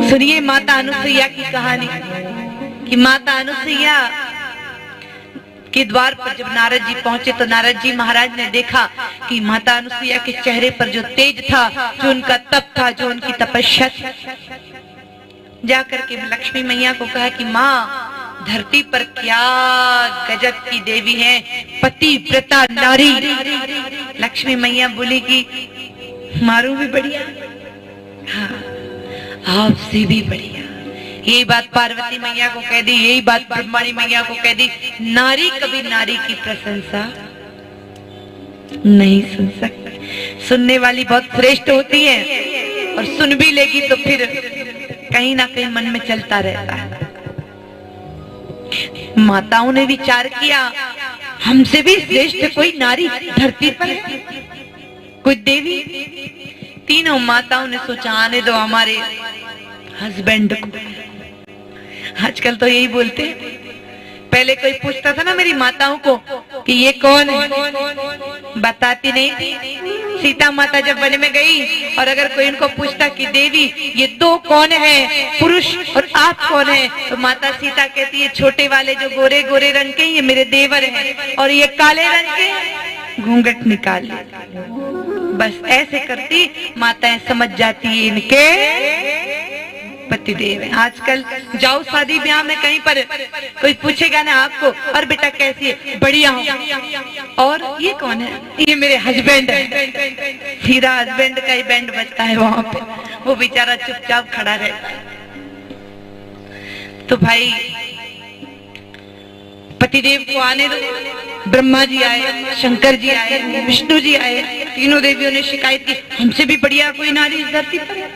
सुनिए माता अनुसुईया की कहानी कि माता अनुसुईया के द्वार पर जब नारद जी पहुंचे तो नारद जी महाराज ने देखा कि माता अनुसुईया के चेहरे पर जो तेज था, जो उनका तप था, जो उनकी तपस्या थी, जाकर के लक्ष्मी मैया को कहा कि माँ धरती पर क्या गजब की देवी है, पतिव्रता नारी। लक्ष्मी मैया बोली कि मारू भी बढ़िया, हाँ आपसे भी बढ़िया। यही बात पार्वती मैया को कह दी, यही बात ब्रह्माणी मैया को कह दी। नारी कभी नारी की प्रशंसा नहीं सुन सकती। सुनने वाली बहुत श्रेष्ठ होती है और सुन भी लेगी तो फिर कहीं ना कहीं मन में चलता रहता है। माताओं ने विचार किया हमसे भी श्रेष्ठ कोई नारी धरती पर है, कोई देवी। तीनों माताओं ने सोचा आने दो हमारे हस्बैंड को। आजकल तो यही बोलते हैं, पहले कोई पूछता था ना मेरी माताओं को कि ये कौन है, बताती नहीं थी। सीता माता जब वन में गई और अगर कोई इनको पूछता कि देवी ये दो कौन है, पुरुष और आप कौन है, तो माता सीता कहती है छोटे वाले जो गोरे गोरे रंग के ये मेरे देवर हैं और ये काले रंग के घूंघट निकाल ले। बस ऐसे करती माताएं समझ जाती है इनके पतिदेव है। आजकल जाओ शादी ब्याह में कहीं पर कोई पूछेगा ना आपको, और बेटा कैसी है, बढ़िया हूँ, और ये कौन है, ये मेरे हस्बैंड है। सीधा हस्बैंड का ही बैंड बजता है वहां पे, वो बेचारा चुपचाप खड़ा रहता है। तो भाई पतिदेव को आने दो। ब्रह्मा जी आए, शंकर जी आए, विष्णु जी आए, तीनों देवियों ने शिकायत की हमसे भी बढ़िया कोई नारी इस धरती पर है।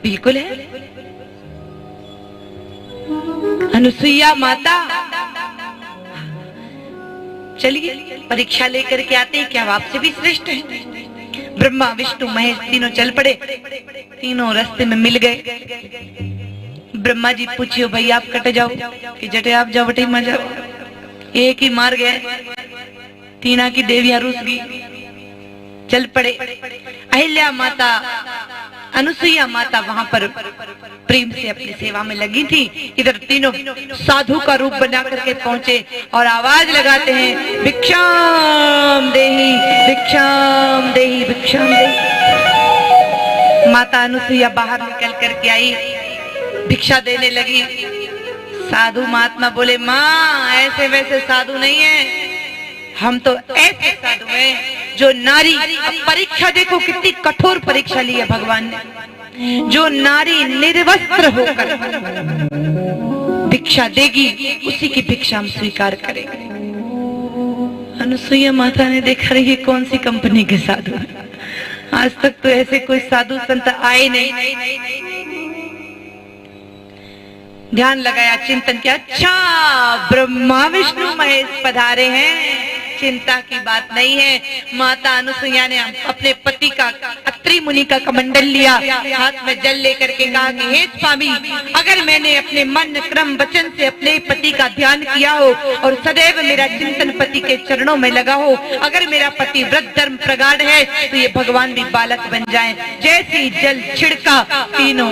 बिल्कुल है, अनुसुईया माता। चलिए परीक्षा लेकर के आते हैं, क्या आपसे भी श्रेष्ठ है। ब्रह्मा विष्णु महेश तीनों चल पड़े, तीनों रास्ते में मिल गए। ब्रह्मा जी पूछियो भाई आप कट जाओ कि जटे आप जाओ बटे मत जाओ। एक ही मार गए, तीना की देवियां रूस गई, चल पड़े। अहिल्या माता अनुसुईया माता वहां पर प्रेम से अपनी सेवा में लगी थी। इधर तीनों साधु का रूप बना करके पहुंचे और आवाज लगाते हैं भिक्षाम देही भिक्षाम देही भिक्षाम देही। माता अनुसुईया बाहर निकल करके आई, भिक्षा देने लगी। साधु महात्मा बोले माँ ऐसे वैसे साधु नहीं है, हम तो ऐसे साधु हैं जो नारी। अब परीक्षा देखो कितनी कठोर परीक्षा ली है भगवान ने। जो नारी निर्वस्त्र होकर भिक्षा देगी उसी की भिक्षा हम स्वीकार करेंगे। अनुसुईया माता ने देखा रही कौन सी कंपनी के साधु, आज तक तो ऐसे कोई साधु संत आए नहीं। ध्यान लगाया, चिंतन किया, अच्छा ब्रह्मा विष्णु महेश पधारे हैं, चिंता की बात नहीं है। माता अनुसुईया ने अपने पति का अत्रि मुनि का कमंडल लिया, हाथ में जल लेकर के कहा कि हे स्वामी, अगर मैंने अपने मन क्रम वचन से अपने पति का ध्यान किया हो और सदैव मेरा चिंतन पति के चरणों में लगा हो, अगर मेरा पति व्रत धर्म प्रगाढ़ है तो ये भगवान भी बालक बन जाएं। जैसी जल छिड़का तीनों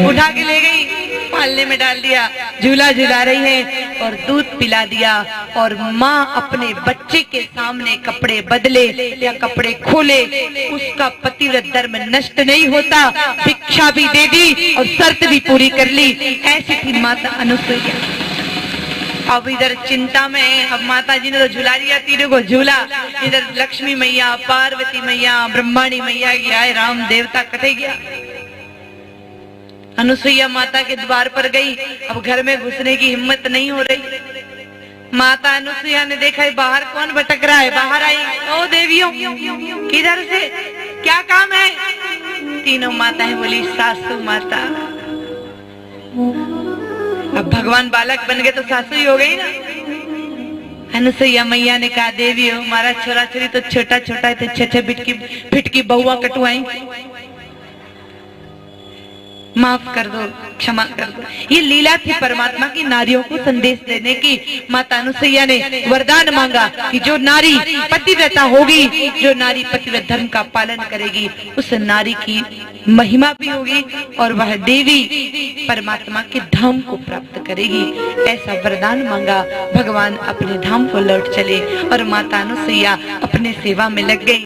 उठा के ले गई, पालने में डाल दिया, झूला झूला रही है और दूध पिला दिया। और माँ अपने बच्चे के सामने कपड़े बदले या कपड़े खोले, उसका पतिव्रत धर्म नष्ट नहीं होता, भिक्षा भी दे दी और शर्त भी पूरी कर ली। ऐसी थी माता अनुसुईया। अब इधर चिंता में, अब माता जी ने तो झुला दिया तीनों को झूला, इधर लक्ष्मी मैया, पार्वती मैया, ब्रह्माणी मैया की आए, राम देवता कटे गया। अनुसुईया माता के द्वार पर गई, अब घर में घुसने की हिम्मत नहीं हो रही। माता अनुसुईया ने देखा है बाहर कौन भटक रहा है, बाहर आई, ओ देवियों किधर से, क्या काम है। तीनों माताएं बोली सासू माता। अब भगवान बालक बन गए तो सासू ही हो गई ना। अनुसुईया मैया ने कहा देवी हो, हमारा छोरा छोरी तो छोटा छोटा है, तो छह फिटकी बहुआ कटवाई। माफ कर दो, क्षमा कर दो। ये लीला थी परमात्मा की नारियों को संदेश देने की। माता अनुसैया ने वरदान मांगा कि जो नारी पतिव्रता होगी, जो नारी पतिव्रत धर्म का पालन करेगी, उस नारी की महिमा भी होगी और वह देवी परमात्मा के धाम को प्राप्त करेगी। ऐसा वरदान मांगा, भगवान अपने धाम को लौट चले और माता अनुसैया अपने सेवा में लग गई।